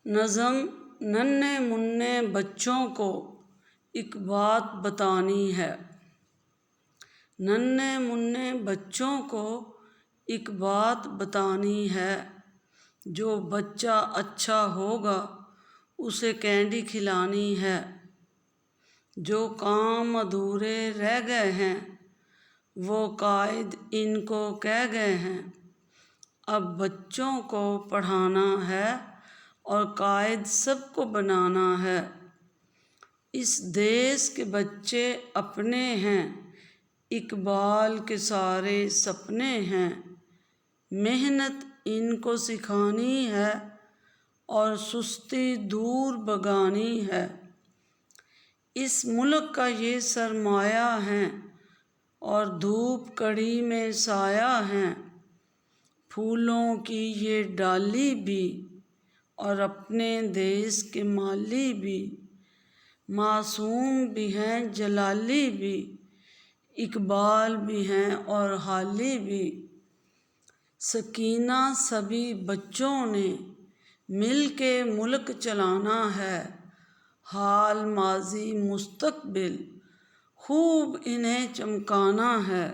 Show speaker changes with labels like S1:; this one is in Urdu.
S1: نظم ننھے منھے بچوں کو ایک بات بتانی ہے۔ ننھے منھے بچوں کو ایک بات بتانی ہے، جو بچہ اچھا ہوگا اسے کینڈی کھلانی ہے۔ جو کام ادھورے رہ گئے ہیں وہ قائد ان کو کہہ گئے ہیں۔ اب بچوں کو پڑھانا ہے اور قائد سب کو بنانا ہے۔ اس دیس کے بچے اپنے ہیں، اقبال کے سارے سپنے ہیں۔ محنت ان کو سکھانی ہے اور سستی دور بھگانی ہے۔ اس ملک کا یہ سرمایہ ہیں اور دھوپ کڑی میں سایہ ہیں۔ پھولوں کی یہ ڈالی بھی اور اپنے دیس کے مالی بھی۔ معصوم بھی ہیں جلالی بھی، اقبال بھی ہیں اور حالی بھی۔ سکینہ سبھی بچوں نے مل کے ملک چلانا ہے۔ حال ماضی مستقبل خوب انہیں چمکانا ہے۔